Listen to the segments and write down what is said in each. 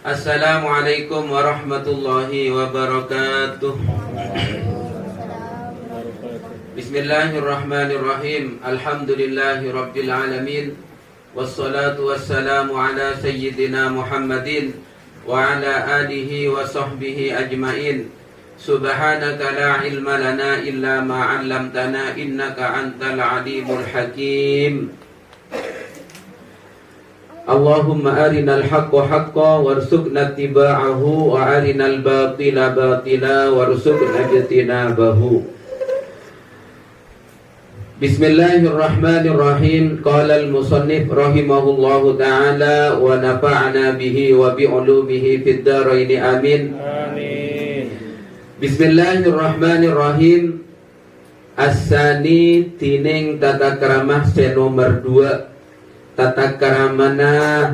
Assalamualaikum warahmatullahi wabarakatuh. Bismillahirrahmanirrahim. Alhamdulillahi rabbil alamin. Wassalatu wassalamu ala sayyidina Muhammadin wa ala alihi wa sahbihi ajmain. Subhanaka la ilma lana illa ma 'allamtana innaka antal alimul hakim. Allahumma arinal haqqa haqqa warzuqna ittiba'ahu wa arinal batila batila warzuqna ijtinabahu. Bismillahirrahmanirrahim. Qala al-musannif rahimahullahu ta'ala wa nafa'na bihi wa bi 'ulumihi fid dharain amin. Amin. Bismillahirrahmanirrahim. As-sani tining tata keramah nomor 2. Tata keramana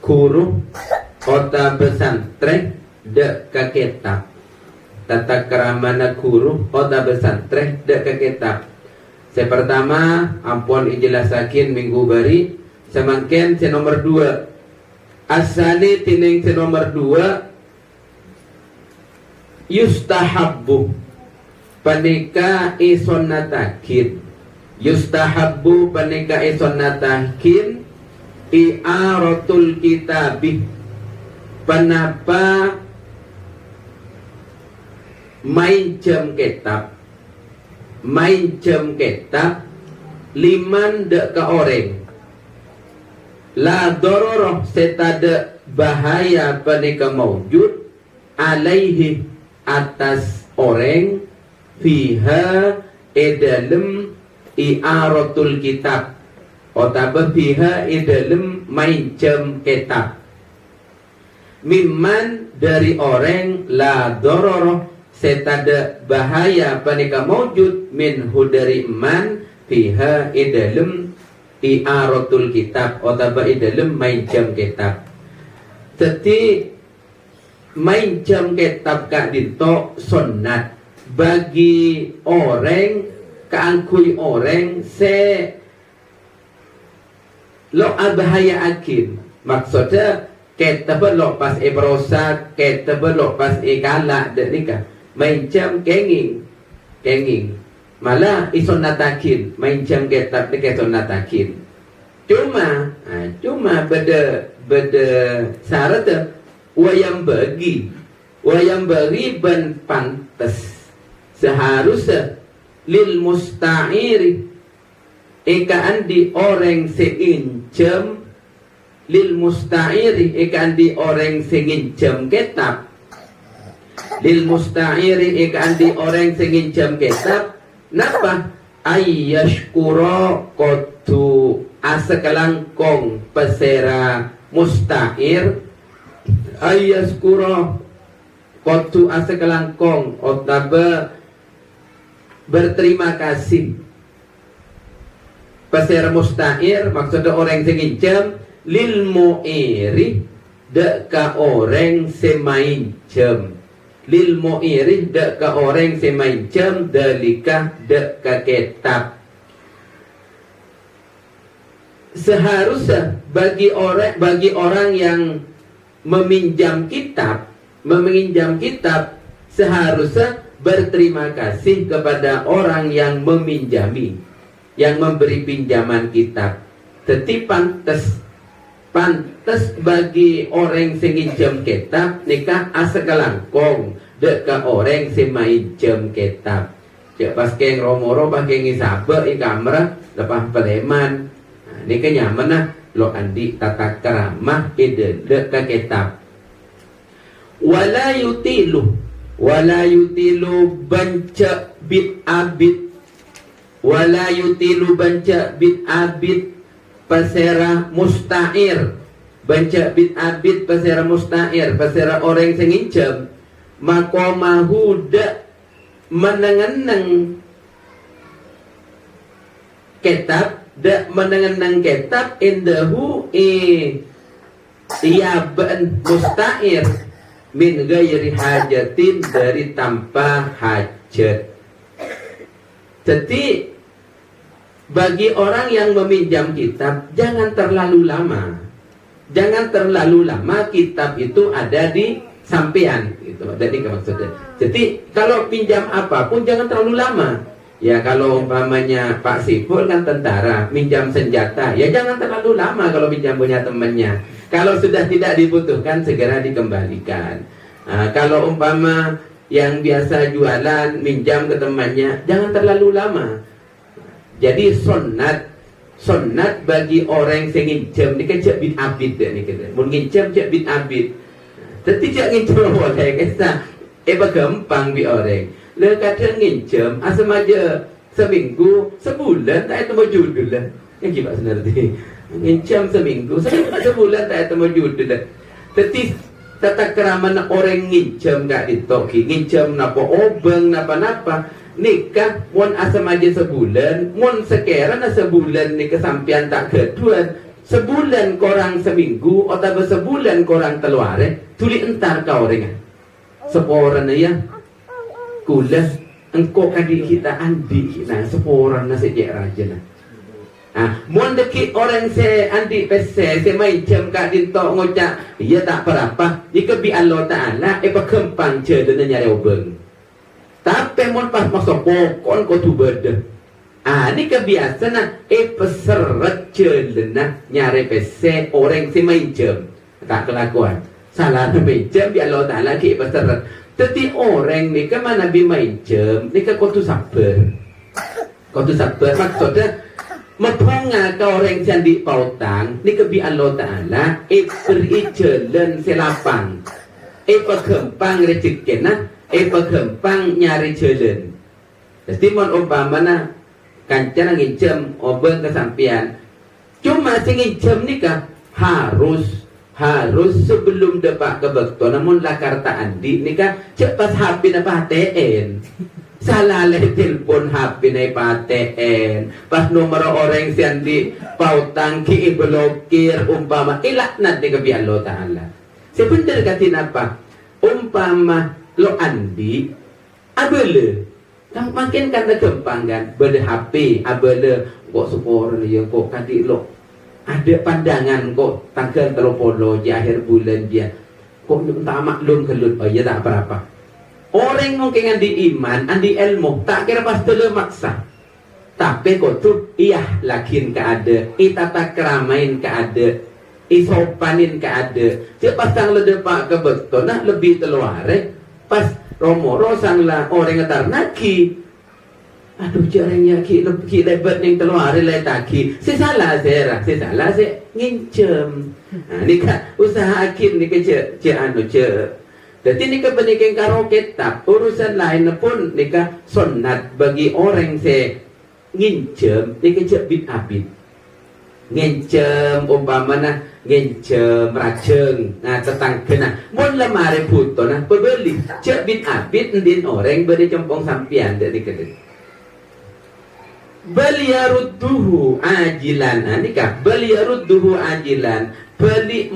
guru kota pesantren de kaketab. Tata keramana guru kota pesantren de kaketab. Saya pertama ampun ijelasakin minggu bari. Semangken se nomor 2. Asani tining se nomor 2. Yustahabbu panika isonnatakin. Yustahabbu panika isonnatakin i'aratul kitabih panapa main jam kitab liman de ka oreng la dororoh setada bahaya panika maujud alaihi atas oreng fiha edalem i'aratul kitab otaba biha idalem main jam kitab mimman dari orang la dororoh setada bahaya panika maujud minhu dari man biha idalem i'aratul kitab otaba idalem main jam kitab. Jadi main jam kitab kak dinto sunnat bagi orang kaangkuy orang se lo abahaya akin maksudnya kita belok pas ebrosa kita belok pas ekala denika main jam kenging malah isonatakin main jam kita dekat isonatakin cuma beda syarat wayang bagi ben pantes seharusnya lil musta'iri eka andi orang seinjem lil musta'iri eka andi orang seinjem kitab lil musta'iri eka andi orang seinjem kitab napa ayyashkura kotu asakalangkong pesera musta'ir ayyashkura kotu asakalangkong otaba berterima kasih pasir musta'ir maksudnya orang senginjam lil mu'iri de ka orang semain jam lil mu'iri de ka orang semain jam dalika de ka kitab. Seharusnya bagi orang yang meminjam kitab seharusnya berterima kasih kepada orang yang meminjami, yang memberi pinjaman kitab. Jadi pantes bagi orang sing nginjem kitab nikah asekalangkong deka orang sing mainjem kitab. Cek pas keng romoro pas keng isabe i kamera lepas peleman. Nah, nikah nyaman nah lo andi tata keramah ide deka kitab. Wala yutilu banca bit abid pasera musta'ir banca bit abid pasera musta'ir pasera orang sing nginjem makomahu da menengeneng kitab indahu iyaban musta'ir min gairi hajatin dari tanpa hajat. Jadi bagi orang yang meminjam kitab jangan terlalu lama. jangan terlalu lama kitab itu ada di sampean gitu. Jadi maksudnya. Jadi kalau pinjam apapun jangan terlalu lama. Ya kalau umpamanya Pak Sipul kan tentara, minjam senjata, ya jangan terlalu lama kalau pinjam punya temannya. Kalau sudah tidak dibutuhkan segera dikembalikan. Kalau umpama yang biasa jualan minjam ke temannya, jangan terlalu lama. Jadi sunat bagi orang yang nginjem ni kan cak bit abid dah ni kata. Mun nginjem cak bit abid. Tapi cak nginjem boleh kata. Gampang bi orang. Le kadang nginjem asam aja seminggu, sebulan tak ada judul lah. Yang gimana sebenarnya? Nginjem seminggu, sebulan tak ada judul lah. Tapi tata kerama orang nginjem gak ditoki, nginjem napa obeng napa nikah mon asam aja sebulan, mon sekarang sebulan ni kesampian tak kedua, sebulan korang seminggu atau sebulan korang teluare, tuli entar kau orang seporan ya kulas engkau adik kita andi nah seporan na sejak raja nah mon deki orang se andi pese se main jam kak dinto ngocak iya tak berapa jika bi Allah Ta'ala kempang cedena nyari obeng tapi mon pas masuk pokon ko tu beda ni kebiasaan peseret cedena nyari pese orang se main jam tak kelakuan salah main jam bi Allah Ta'ala ki peseret. Tapi orang ni kan mana Nabi main jam, ni kan kau tu sabar maksudnya mempengaruhi ke orang yang di pautang, ni kebi Allah Ta'ala beri jalan selapang pekempang rezeki nah pekempang nyari jalan. Jadi mon umpamana kancan nginjem obeng kesampian cuma si nginjem ni kan harus sebelum depak ke bekto namun lakar tak andi ni kan cepat HP na paten salah leh telepon HP na paten pas nomor orang sian di pautang ki blokir umpama ilak na di kebi Allah Ta'ala sebentar katin apa umpama lo andi abele kan makin kata gempang kan berde HP abele kok support ya kok kati lo ada pandangan kok tanggal teropolo di akhir bulan dia kok tak maklum kelut ya tak apa-apa orang mungkin andi iman andi ilmu tak kira pas dulu maksa tapi kok tuh iya lakin keada tata keramain keada isopanin keada pas sang ledepak ke betul nah lebih teluare pas romoro sang lah orang ngetar naki aduh caranya ki lebat ning telu hari lai taki salah saya nginjem ni kan usaha akin ni ke jadi ni ke beniking karo kitab urusan lain pun ni ka sunat bagi orang se nginjem ni ke bit abid nginjem umpamana nginjem rajeng tetang kena mun lemari puto nah pebeli cek bit abid ndin orang beri compong sampian dari kedai beli yarudduhu ajilan nikah beli yarudduhu ajilan beli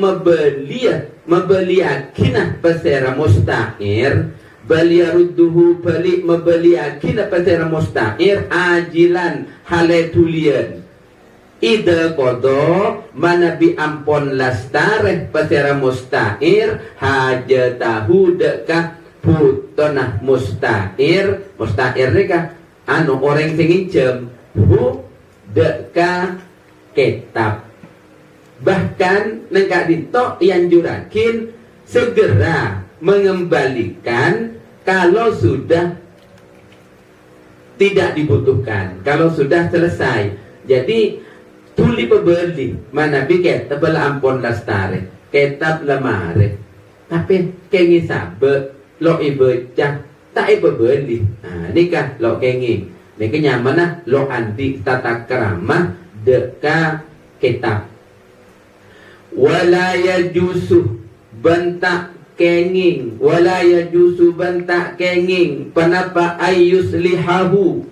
membeli akinah pasera mustahir beli yarudduhu membeli akinah pasera mustahir ajilan haletulian ida kodo mana bi ampon lastareh pasera mustahir hajatahu dekah putonah mustahir nikah orang sing nginjem deka kitab bahkan nengkak ditok yang jurakin segera mengembalikan kalau sudah tidak dibutuhkan kalau sudah selesai jadi tuli pebeli mana biket tebel ampon lastare kitab lemare tapi kengi sabe lo ibecah tak pebeli nikah lo kengi ini kenyamanan lo anti tata kerama deka kitab walaya jusu bentak kenging walaya jusu bentak kenging kenapa ayus lihahu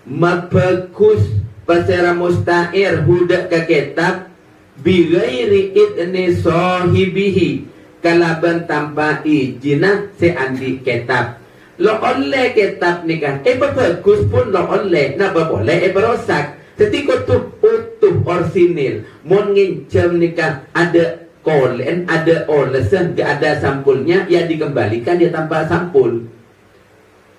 mabagus pasera musta'ir hudak ke kitab bigairi idni sahibihi kalaban tanpa ijinah se andi kitab lo oleh kitab ni kan bagus pun lo oleh napa boleh berosak ketika tuh utuh orsinil mon nginjem ni kan ada kolen ada olesan, gak ada sampulnya, ya dikembalikan dia tanpa sampul.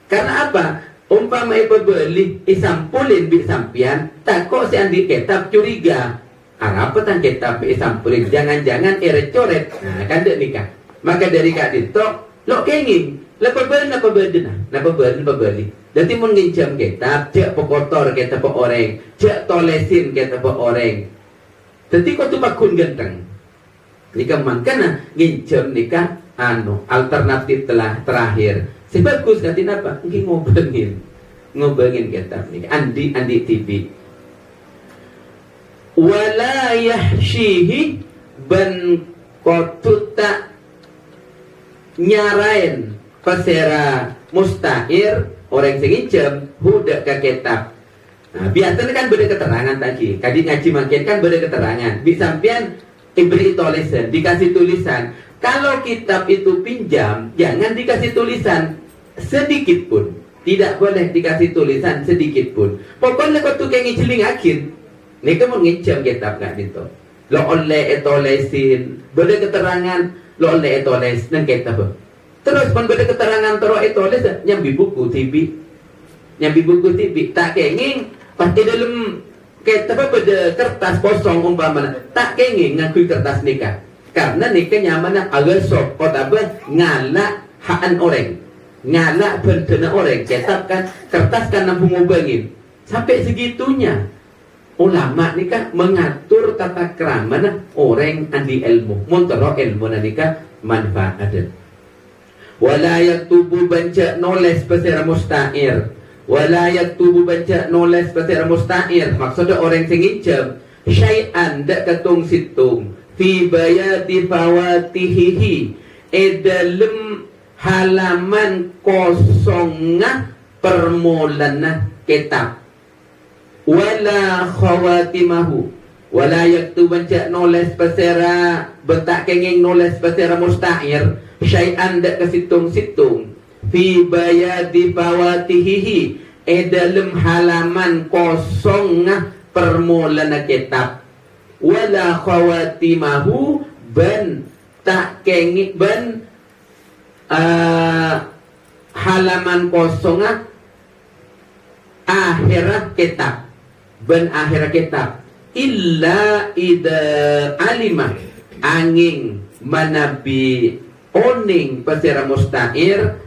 Karena apa? Umpama pebeli isampulin bi sampian, takut si andi kitab curiga. Apa tan kitab bi sampulin? Jangan-jangan coret. Nah, kan dek nikah. Maka dari kak dito, lo kenging, lo pebeli. Jadi mun nginjam kitab, cek pekotor kitab pe orang, cek tolesin kitab pe orang. Jadi kau tu pakun genteng. Nikah makana nginjam nikah alternatif telah terakhir. Sebagus katin apa? Mungkin ngobengin kitab nikah. Andi TV. Wala yahshihi ban kotuta nyarain pasera mustair orang senginjem huda ke kitab. Nah, biasanya kan beda keterangan tadi. Kadi ngaji makin kan beda keterangan. Bisampian beri tulisan, dikasih tulisan. Kalau kitab itu pinjam, jangan dikasih tulisan sedikit pun. Tidak boleh dikasih tulisan sedikit pun. Pokoknya kau tuh kayak ngiceling akhir. Nih kamu nginjam kitab gak gitu. Lo oleh etolesin, beda keterangan. Lo oleh etoles nang kitab. Terus pun beda keterangan terus etoles nyambi buku TV. Tak kenging pasti dalam kitab beda kertas kosong umpama. Tak kenging ngakui kertas nikah. Karena nikah nyaman agak sok kota ngalak haan orang, ngalak berdana orang. Kitab kan kertas kan nampu ngobengin. Sampai segitunya ulama nikah mengatur tata krama orang andi ilmu. Montoro ilmu nikah manfaat ada. Walayak tubuh banca noles pasir mustair. Walayak tubuh banca noles pasir mustair. Maksudnya orang senginjam syai'an dak katung situng. Fi bayati fawatihihi dalam halaman kosongnya permulana kitab wala khawatimahu wala yaktu baca noles pasera bentak kenging noles pasera mustair syai'an dak kesitung-situng fi bayati fawatihihi dalam halaman kosongnya permulana kitab wala khawatimahu ban tak kengi ban halaman kosongah akhirat kitab ban akhirat kitab illa ida alimah angin manabi oning pasira mustair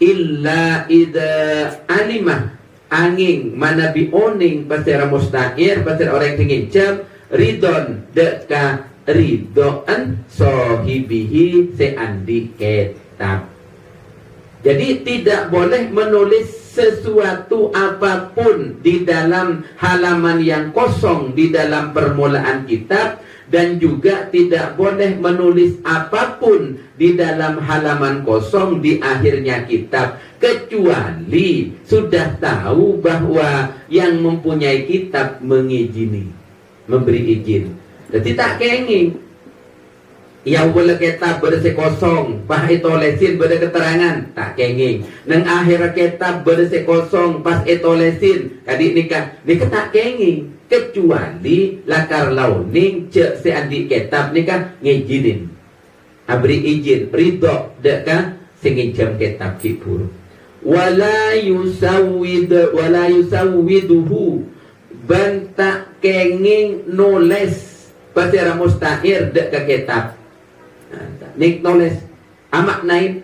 illa ida alimah angin manabi oning pasira mustair pasira orang tinggi jam ridon deka ridoan sohibihi seandi kitab. Jadi tidak boleh menulis sesuatu apapun di dalam halaman yang kosong di dalam permulaan kitab dan juga tidak boleh menulis apapun di dalam halaman kosong di akhirnya kitab kecuali sudah tahu bahwa yang mempunyai kitab mengizini. Memberi izin. Jadi tak kenging. Yang boleh kitab berse kosong, pas etolesin beda keterangan, tak kenging. Nang akhir kitab berse kosong, pas etolesin, kadik nikah tak kenging. Kecuali lakar launing cek seandi kitab nikah ngizinin. Abri izin, ridho deka senginjam kitab kipur. Wala yusawwiduhu banta kenging nulis pasira mustahir dek ke kitab. Nik nulis amak nain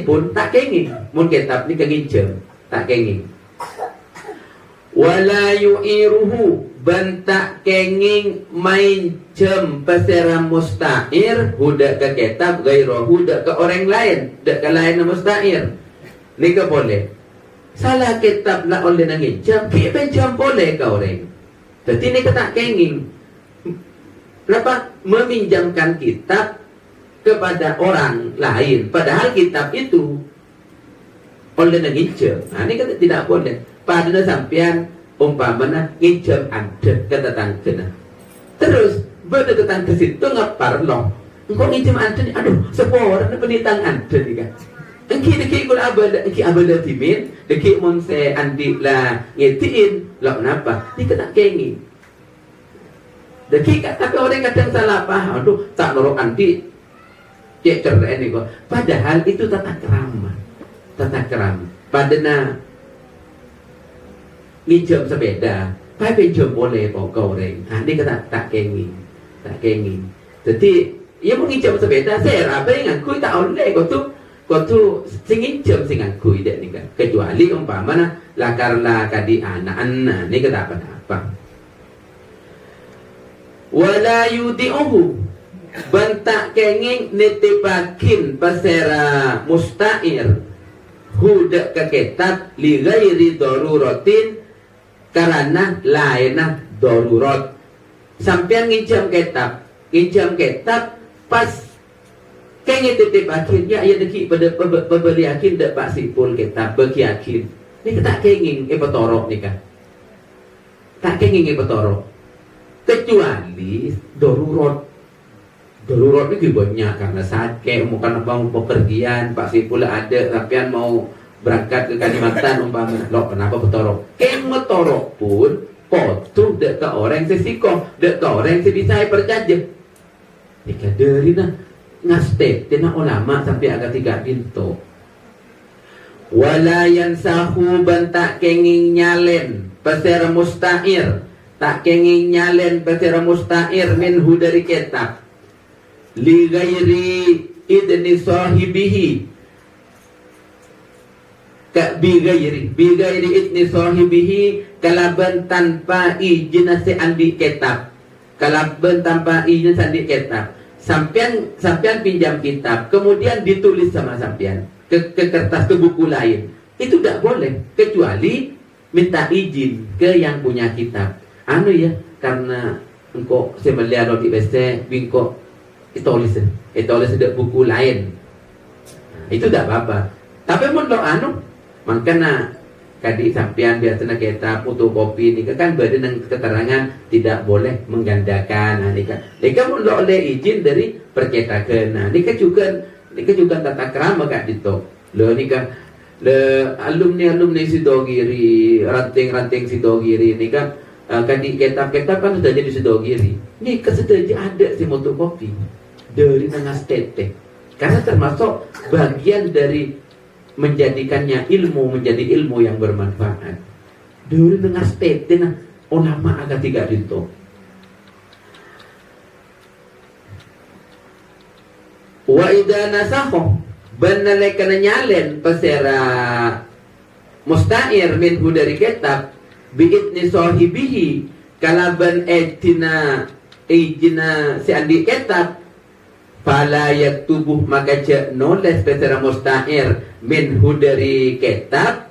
pun tak kenging mun kitab ni kenginjem tak kenging. Wala yu'iruhu banta kenging main jem pasira mustahir huda ke kitab gairahu dek ke orang lain dek ke lain mustahir. Nik boleh. Salah kitab nak oleh nangin jam, jam boleh kau orang. Jadi ini kata kenging. Kenapa? Meminjamkan kitab kepada orang lain. Padahal kitab itu oleh nangin jam. Nah, ini kata tidak boleh. Pada sampian umpamana nginjam ada kata tangkena. Terus berdekatan ke situ ngapar loh. Engkau nginjam ada nih, aduh, sebuah orang penitang ada nih kan. Engki kul abada timin, deki mun se andi la ngetiin, lo kenapa? Ni kata kengi. Deki tapi orang kadang salah paham. Aduh, tak norok anti cek cerai ini kok. Padahal itu tata kerama. Tata kerama. Padahal minjem sepeda, pai pinjam boleh pokok orang. Nah, ini kata tak kenging. Jadi, ia mau nginjam sepeda, saya apa yang ngakui tak oleh. Kau tu singinjam sing ngakui dek ni kan. Kecuali umpama lah karena kadi anak-anak ni kata apa? Wala yudi'uhu bantak kenging nitipakin pasera musta'ir hudak keketat li ghairi daruratin karena lainah darurat. Sampean nginjam ketab pas kenging nitipakin ya deki pada pembeli yakin dak pak sipul ketab bagi yakin ni tak kenging petorok ni kan. Tak kenging petorok. Kecuali darurat ini banyak karena sakit, bukan mau pekerjaan, Pak Sipul ada, sampean mau berangkat ke Kalimantan umpama, lo kenapa betorok? Metorok pun kotu dek ke orang sesiko, dek ke orang sebisa percaja. Ika dari ngastet, tina ulama sampai agak 3 pintu. Walayan sahu bantak kenging nyalen, pasir musta'ir. Tak kenging nyalen pasir musta'ir minhu dari kitab li ghairi idni sahibihi ka bi ghairi idni sahibihi kalaban tanpa izin si andi kitab, kalaban tanpa izin andi kitab. Sampean pinjam kitab kemudian ditulis sama sampean ke kertas ke buku lain, itu tidak boleh kecuali minta izin ke yang punya kitab. Ya, karena engkau semelia roti beste bingko itulis ada buku lain. Itu tidak apa-apa. Tapi mun lo makanya kadi sampean biasanya kita fotokopi ni kan badan keterangan tidak boleh menggandakan. Nika mun lo oleh izin dari percetakan. Nah, nika juga tata krama kak dito. Lo nika le alumni Sidogiri, ranting Sidogiri nika kadi kitab-kitab kan sudah jadi Sidogiri. Ini kesedaja ada si fotokopi dari Nangas Tete. Karena termasuk bagian dari menjadikannya ilmu menjadi ilmu yang bermanfaat. Dari Nangas Tete ulama agak 3 itu. Wa idza nasaho banalekana nyalen pasera musta'ir minhu dari kitab bi'idni sahibihi kalaban ejina si andi kitab fala yaktubuh maka nulis pasera musta'ir minhu dari kitab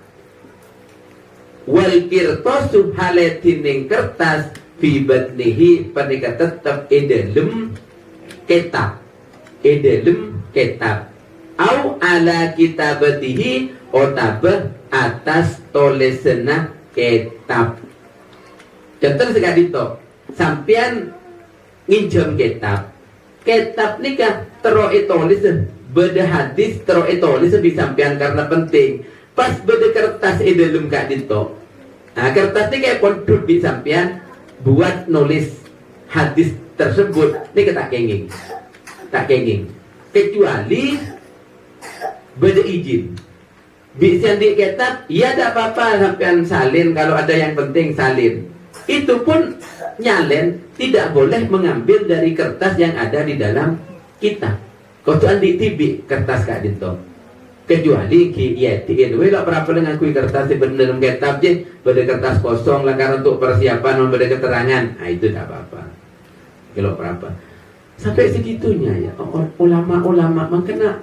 wal kirtasu halatining kertas fi batnihi panika tetap edelem kitab au ala kitabatihi otabah atas tolesena kitab. Contoh sekali itu sampean nginjem kitab nikah terus tulis beda hadis terus tulis sampean karena penting pas beda kertas dalam kak dito. Nah kertas ini kayak pondok di sampean buat nulis hadis tersebut ini tak kenging kecuali beda izin. Bisa di kitab, ya tidak apa-apa sampean salin kalau ada yang penting salin. Itu pun nyalen tidak boleh mengambil dari kertas yang ada di dalam kitab. Kau tuh andi tibi kertas kak dinto. Kecuali kiyetiin, lah berapa dengan kui kertas di dalam kitab je, beda kertas kosong lah karena untuk persiapan membeda keterangan. Nah itu tidak apa-apa. Kalau berapa? Sampai segitunya ya ulama makanya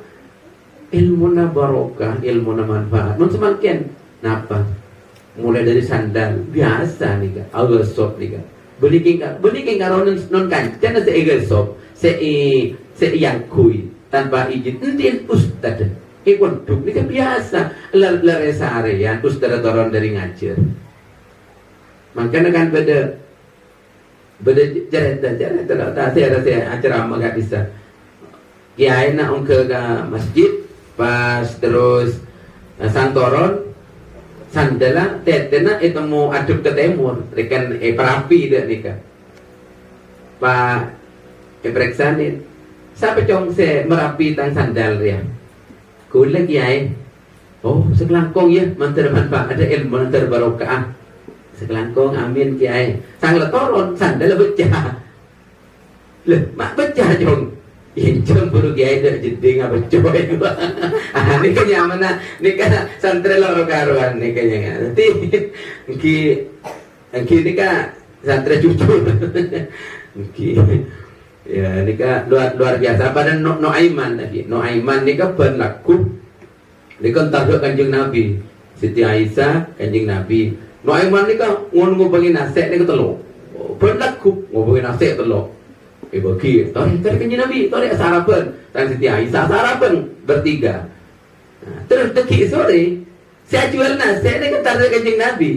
ilmu na barokah, ilmu na manfaat. Non semakin napa? Mulai dari sandal biasa nih kan, agasop nih kan. Beli king karon non kancan se agasop, se yang kui tanpa izin. Entin ustad, pondok nih kan biasa. Lare seharian ustad turun dari ngajar. Makanya kan beda jaret tak saya acara agak bisa. Kiai nak ke masjid pas terus santoron sandala tetena itu mau aduk ke timur rekan perapi dah nikah Pak Ebrexanin siapa cong se Merapi tang sandal dia kulit kiai oh sekelangkong ya mantar manfaat ada ilmu mantar barokah sekelangkong amin kiai sang letoron sandal pecah leh mak pecah cong incem buru kiai dah jeding apa coy ah ni kan yang mana ni kan santri loro karuan ni kan yang nanti ki ni kan santri cucu ki ya ni kan luar biasa pada no Aiman lagi no Aiman ni kan berlaku ni kan tahu kanjeng Nabi Siti Aisyah kanjeng Nabi no Aiman ni kan ngun bagi nasihat ni kan telok berlaku bagi nasihat telok bagi tadi kanjeng Nabi tadi sarapan dan Siti Aisyah sarapan bertiga terus teki sore saya jual nasihat ni kan tahu kanjeng Nabi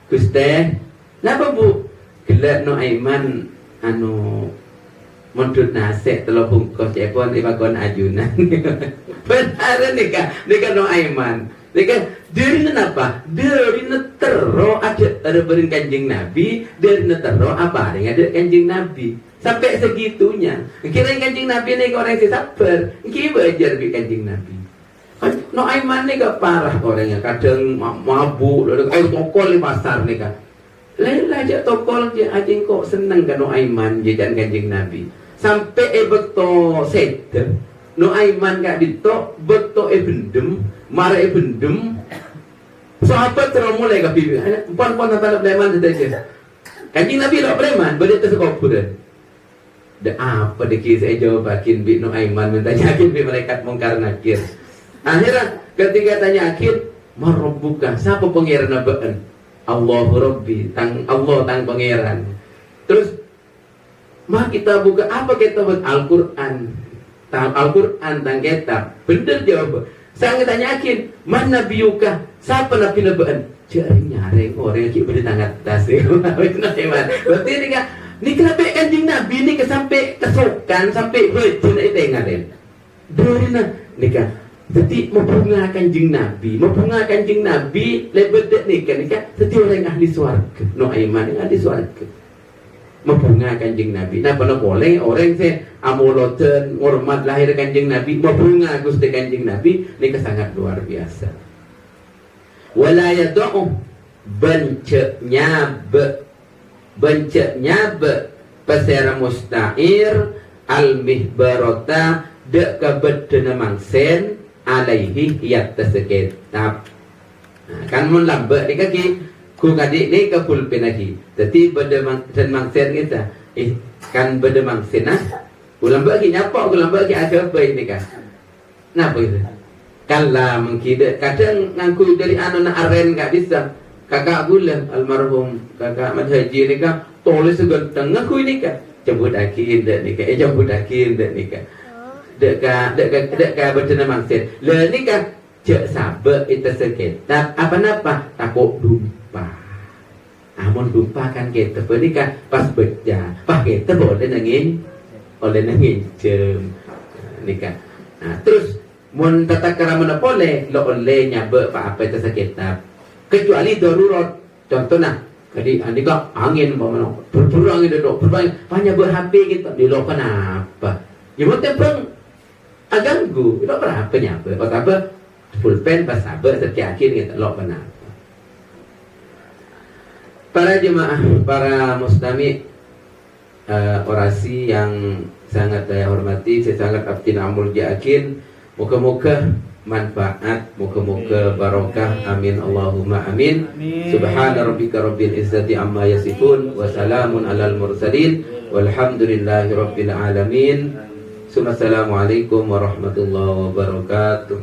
Gusti napa bu gelak no Aiman anu mundut nasi telur bungkus ya pun ibakon ajunan benar nikah no Aiman nikah dari apa dari netero ada berin kanjeng Nabi dari netero apa yang ada kanjeng Nabi sampai segitunya kira kanjeng Nabi nih orang si sabar kira wajar bi kanjeng Nabi no Aiman nih parah orangnya kadang mabuk lalu ayo tokol di pasar nih kan lain aja tokol aja anjing kok seneng kan no Aiman jajan kanjeng Nabi sampai beto seder no Aiman gak ditok beto bendem marah bendem sahabat terus mulai ke bibi pon tentang preman saja kanjeng Nabi lo preman balik ke sekuburan dah apa deki saya jawab akin bi no Aiman minta yakin bi malaikat mungkar nakir akhirnya ketika tanya akin marabbuka siapa pangeran abaan Allahu Rabbi tang Allah tang pangeran terus mah kita buka apa kita buat Al-Quran tang kitab bener jawab saya tanyakin mana nabiuka siapa nabi nabaan cari nyaring orang yang beri tangan atas berarti ini kenapa kanjeng Nabi ini sampai kesokan sampai berjun itu ngarin dari nikah jadi membunga kanjeng Nabi lebih dek nikah jadi orang ahli swarga no Aiman yang ahli swarga membunga kanjeng Nabi. Nah, kalau boleh orang saya amoloten hormat lahir kanjeng Nabi, membunga Gusti kanjeng Nabi, ini sangat luar biasa. Wala yad'u bencenya pasera musta'ir al-mihbarata de kabedena mangsen alaihi yatta sekitab. Nah, kan mun lambe ni kaki ku kadik ni ke pulpen lagi. Jadi benda dan mangsen kita kan benda mangsen nah. Ulang bagi nyapa ulang bagi ada apa ini kan. Napa itu? Kala mengkida kadang ngangku dari anu na aren gak bisa. Kakak bulan almarhum kakak Ahmad Haji ni kan tulis seganteng ngaku ini kan. Jemput akin dak nikah. Jemput akin dak nikah. Dek ka benda mangsen. Le nikah cek sabar itu sekitar apa-apa takut dumpa. Amun dumpa kan kita pernikah pas baca. Pas kita boleh nangin jem nikah. Nah, terus mun tata cara mana boleh lo oleh nyabe apa itu sekitar. Kecuali darurat. Contohnya jadi andika angin umpamanya berburu angin duduk banyak ber-HP gitu di lo kenapa? Ya mau tepeng aganggu itu berapa nyabe? Apa pulpen pas sabar setiap akhir kita lo benar. Para jemaah, para mustami orasi yang sangat saya hormati, saya sangat abdin amul yakin. Moga-moga manfaat, moga-moga barokah. Amin Allahumma amin. Subhana rabbika rabbil izzati amma yasifun wa salamun alal mursalin walhamdulillahi rabbil alamin. Assalamualaikum warahmatullahi wabarakatuh.